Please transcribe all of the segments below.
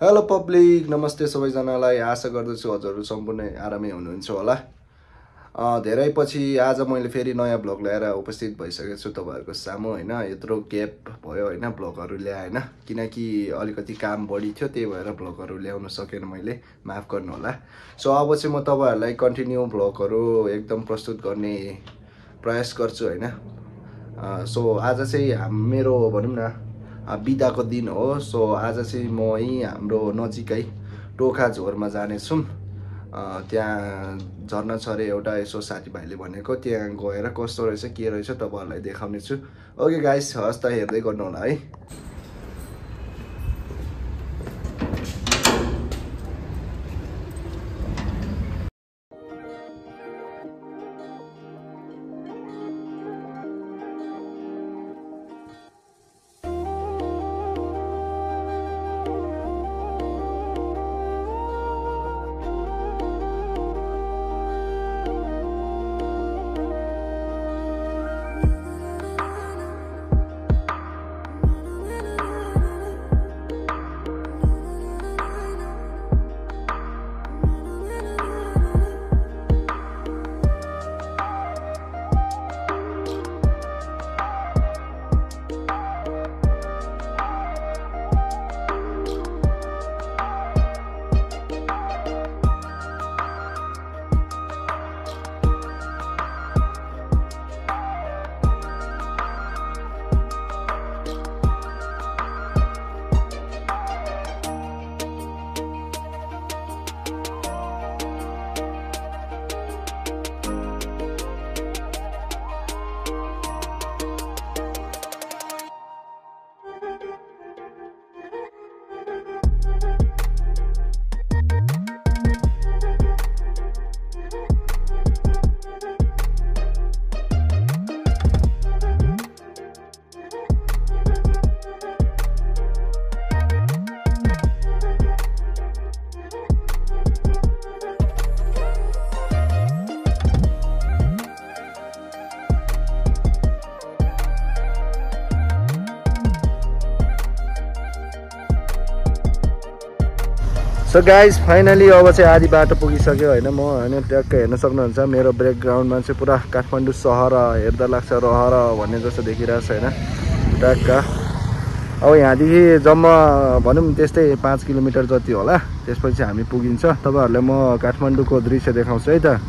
Hello public, नमस्ते सबैजनालाई। आशा गर्दछु हजुरहरू सम्पूर्ण आरामै हुनुहुन्छ होला। धेरै पछि आज मैले फेरि नयाँ भ्लग ल्याएर उपस्थित भइसकेको छु तपाईँहरूको सामु होइन। यत्रो ग्याप भयो होइन भ्लगहरू ल्याएन, किनकि अलिकति काम बढी थियो, त्यही भएर भ्लगहरू ल्याउन सकेन मैले, माफ गर्नु होला। सो अब चाहिँ म तपाईँहरूलाई कन्टिन्यू भ्लगहरू एकदम प्रस्तुत गर्ने प्रयास गर्छु होइन। सो आज चाहिँ मेरो भनौँ न बिदाको दिन हो। सो आज चाहिँ म यहीँ हाम्रो नजिकै टोखा झोरमा जानेछौँ। त्यहाँ झर्ना छ अरे एउटा, यसो साथीभाइले भनेको, त्यहाँ गएर कस्तो रहेछ के रहेछ तपाईँहरूलाई देखाउने छु। ओके गाइस, हस् त हेर्दै गर्नु होला है। सो गाइज फाइनली अब चाहिँ आधी बाटो पुगिसक्यो होइन म होइन। ट्याक्क हेर्न सक्नुहुन्छ मेरो ब्याकग्राउन्डमा चाहिँ पुरा काठमाडौँ सहर हेर्दा लाग्छ रहर भन्ने जस्तो देखिरहेछ होइन ट्याक्क। अब यहाँदेखि जम्मा भनौँ त्यस्तै 5 किलोमिटर जति होला, त्यसपछि हामी पुगिन्छ। तपाईँहरूलाई म काठमाडौँको दृश्य देखाउँछु है त।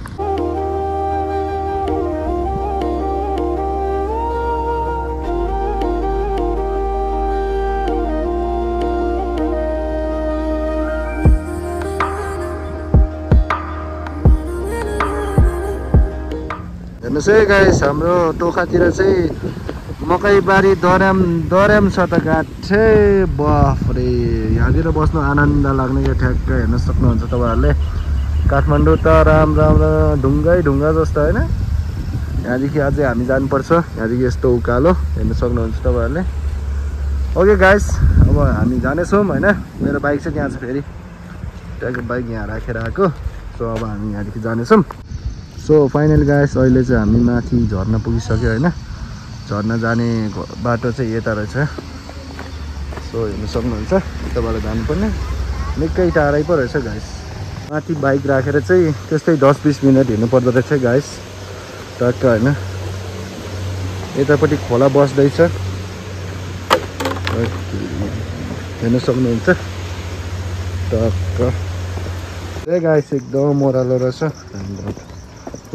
हेर्नुहोस् है गाइस, हाम्रो टोखातिर चाहिँ मकैबारी दर्याम छ त गाठे। बाफरे, यहाँतिर बस्नु आनन्द लाग्ने क्या ठ्याक्क हेर्न सक्नुहुन्छ तपाईँहरूले। काठमाडौँ त राम ढुङ्गा जस्तो होइन। यहाँदेखि अझै हामी जानुपर्छ, यहाँदेखि यस्तो उकालो हेर्न सक्नुहुन्छ तपाईँहरूले। ओके गाइस, अब हामी जानेछौँ होइन। मेरो बाइक चाहिँ त्यहाँ छ, फेरि ट्याक्क बाइक यहाँ राखेर आएको। सो अब हामी यहाँदेखि जानेछौँ। सो फाइनल गाइस, अहिले चाहिँ हामी माथि झर्ना पुगिसक्यो होइन। झर्ना जाने बाटो चाहिँ यता रहेछ। सो हेर्नु सक्नुहुन्छ, यताबाट जानुपर्ने निकै टाढै पो रहेछ गाइस। माथि बाइक राखेर चाहिँ त्यस्तै 10-20 मिनट हिँड्नु पर्दो रहेछ गाइस टक्क होइन। यतापट्टि खोला बस्दैछ हेर्नु सक्नुहुन्छ टक्क। ए गाइस एकदम ओह्रालो रहेछ,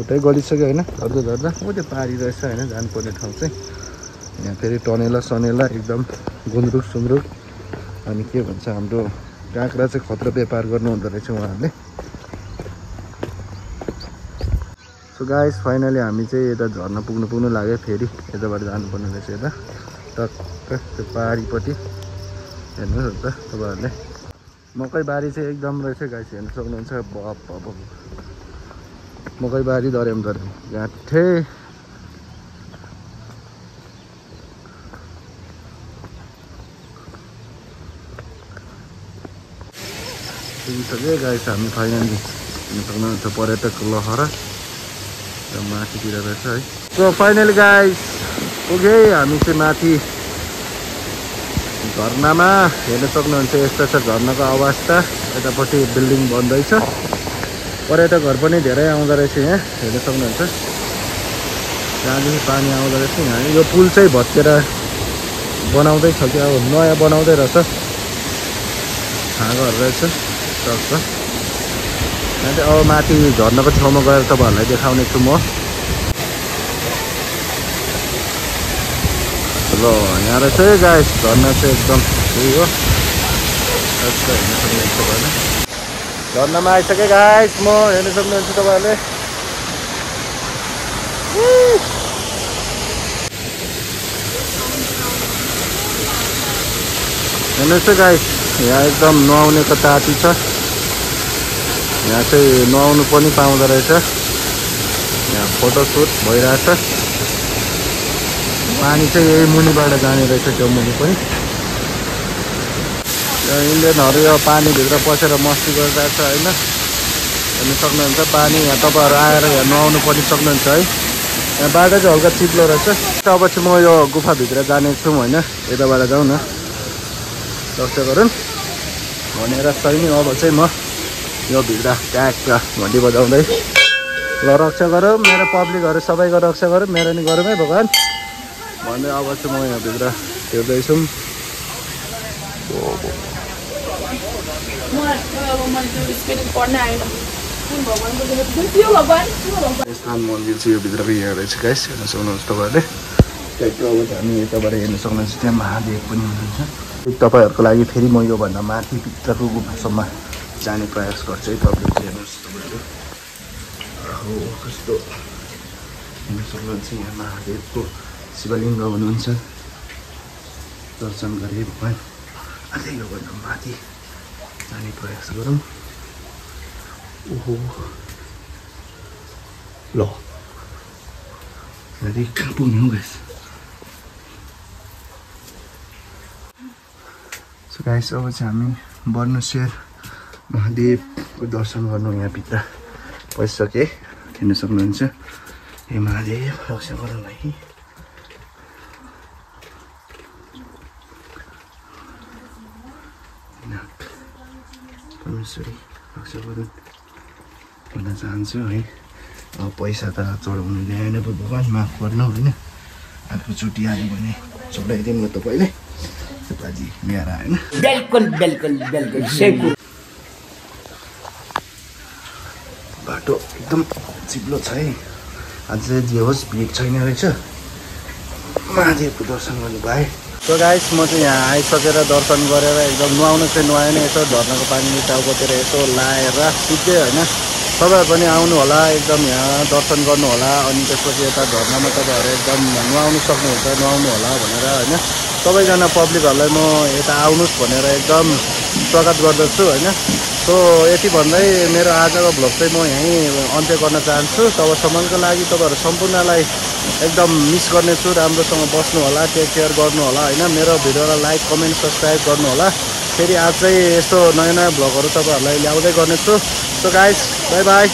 खुट्टै गलिसक्यो होइन झर्दा। ऊ त्यो पारी रहेछ होइन जानुपर्ने ठाउँ चाहिँ। यहाँ फेरि टनेला सनेला एकदम गुन्द्रुक अनि के भन्छ हाम्रो काँक्रा चाहिँ खतरा व्यापार गर्नुहुँदो रहेछ उहाँहरूले। सो गाइस फाइनली हामी चाहिँ यता झर्ना पुग्नु लाग्यो। फेरि यताबाट जानुपर्ने रहेछ यता टक्क त्यो पारीपट्टि हेर्नुहोस् त तपाईँहरूले। मकैबारी चाहिँ एकदम रहेछ गाइस, हेर्न सक्नुहुन्छ। मकैबारी दर्याम गाठे। पुगिसक्यो गाइस हामी फाइनली। हेर्न सक्नुहुन्छ पर्यटक लहरा माथितिर रहेछ है। सो फाइनली गाइस ओके हामी चाहिँ माथि झरनामा हेर्न सक्नुहुन्छ यस्तो छ झरनाको अवस्था। यतापट्टि बिल्डिङ बन्दैछ। पर्यटकहरू पनि धेरै आउँदो रहेछ यहाँ हेर्न सक्नुहुन्छ। त्यहाँदेखि पानी आउँदो रहेछ यहाँ। यो पुल चाहिँ भत्केर बनाउँदैछ कि अब नयाँ बनाउँदै रहेछ। हाँगाहरू रहेछ सक्छ। यहाँ चाहिँ अब माथि झरनाको छेउमा गएर तपाईँहरूलाई देखाउने छु म। ल यहाँ रहेछ है गाइस झरना चाहिँ एकदम त्यही हो। हेर्न सक्नुहुन्छ तपाईँहरूले। झरनामा आइसकेँ गाइस म हेर्न सक्नुहुन्छ तपाईँहरूले। हेर्नुहोस् है गाइस यहाँ एकदम नुहाउनेको ताती छ। यहाँ चाहिँ नुहाउनु पनि पाउँदो रहेछ। यहाँ फोटोसुट भइरहेछ। पानी चाहिँ यही मुनिबाट जाने रहेछ त्यो मुनि पनि। इन्डियनहरू यो पानीभित्र पसेर मस्ती गरिरहेछ होइन। हेर्नु सक्नुहुन्छ पानी। यहाँ तपाईँहरू आएर यहाँ नुहाउनु पनि सक्नुहुन्छ है। यहाँ बाटो चाहिँ हल्का चिप्लो रहेछ। अब चाहिँ म यो गुफाभित्र जाने छु होइन। यताबाट जाउँ न रक्षा गरौँ भनेर छैन। अब चाहिँ म यो भित्र ट्याक्क घन्टी बजाउँदै ल रक्षा गरौँ मेरो पब्लिकहरू सबैको रक्षा गरौँ मेरो नि गरौँ है भगवान् भन्दै अब चाहिँ म यहाँभित्र हेर्दैछु। स्थान मन्दिर चाहिँ यो भित्रको यहाँ रहेछ गाइस हेर्न सक्नुहुन्छ तपाईँहरूले। ट्याक्क अब हामी यताबाट हेर्न सक्नुहुन्छ त्यहाँ महादेव पनि हुनुहुन्छ। तपाईँहरूको लागि फेरि म योभन्दा माथि भित्रको गुफासम्म जाने प्रयास गर्छु है। तपाईँले हेर्नुहोस् तपाईँले हो कस्तो हेर्न सक्नुहुन्छ। यहाँ महादेवको शिवलिङ्ग हुनुहुन्छ। दर्शन गरे भगवान्। अझै योभन्दा माथि जाने प्रयास गरौँ। ओहो ल कहाँ पुग्ने हो गाइस। सो गाइस अब चाहिँ हामी वर्णेश्वर महादेवको दर्शन गर्नु यहाँभित्र पसिसके। हेर्न सक्नुहुन्छ हे महादेव रक्षा गरौँ है। परमेश्वरी रक्षा गरौँ भन्न चाहन्छु है। अब पैसा त चढाउनु ल्याएन पो भगवान् माफ गर्नु होइन। अर्को चोटि आयो भने चढाइदिउँ न तपाईँले बाजी ल्याएर आएन। बिल्कुल बिल्कुल बिल्कुल बाटो एकदम चिप्लो छ है। आज चाहिँ जे होस् भिड छैन रहेछ। महादेवको दर्शन गर्नु भए। सो गाइस म चाहिँ यहाँ आइसकेर दर्शन गरेर एकदम नुहाउनु चाहिँ नुहाएन। यसो झर्नाको पानी टाउकोतिर यसो लाएर सिधै होइन। तपाईँहरू पनि आउनु होला एकदम यहाँ दर्शन गर्नु होला। अनि त्यसपछि यता झर्नामा तपाईँहरू एकदम नुहाउनु सक्नुहुन्छ नुहाउनु होला भनेर होइन। सबैजना पब्लिकहरूलाई म यता आउनुहोस् भनेर एकदम स्वागत गर्दछु होइन। सो यति भन्दै मेरो आजको भ्लग चाहिँ म यहीँ अन्त्य गर्न चाहन्छु। तबसम्मको लागि तपाईँहरू सम्पूर्णलाई एकदम मिस गर्नेछु। राम्रोसँग बस्नु होला टेक केयर गर्नु होला होइन। मेरो भिडियोलाई लाइक कमेन्ट सब्सक्राइब गर्नु होला। फेरि आज चाहिँ यस्तो नयाँ नयाँ भ्लगहरू तपाईँहरूलाई ल्याउँदै गर्नेछु। So guys by by.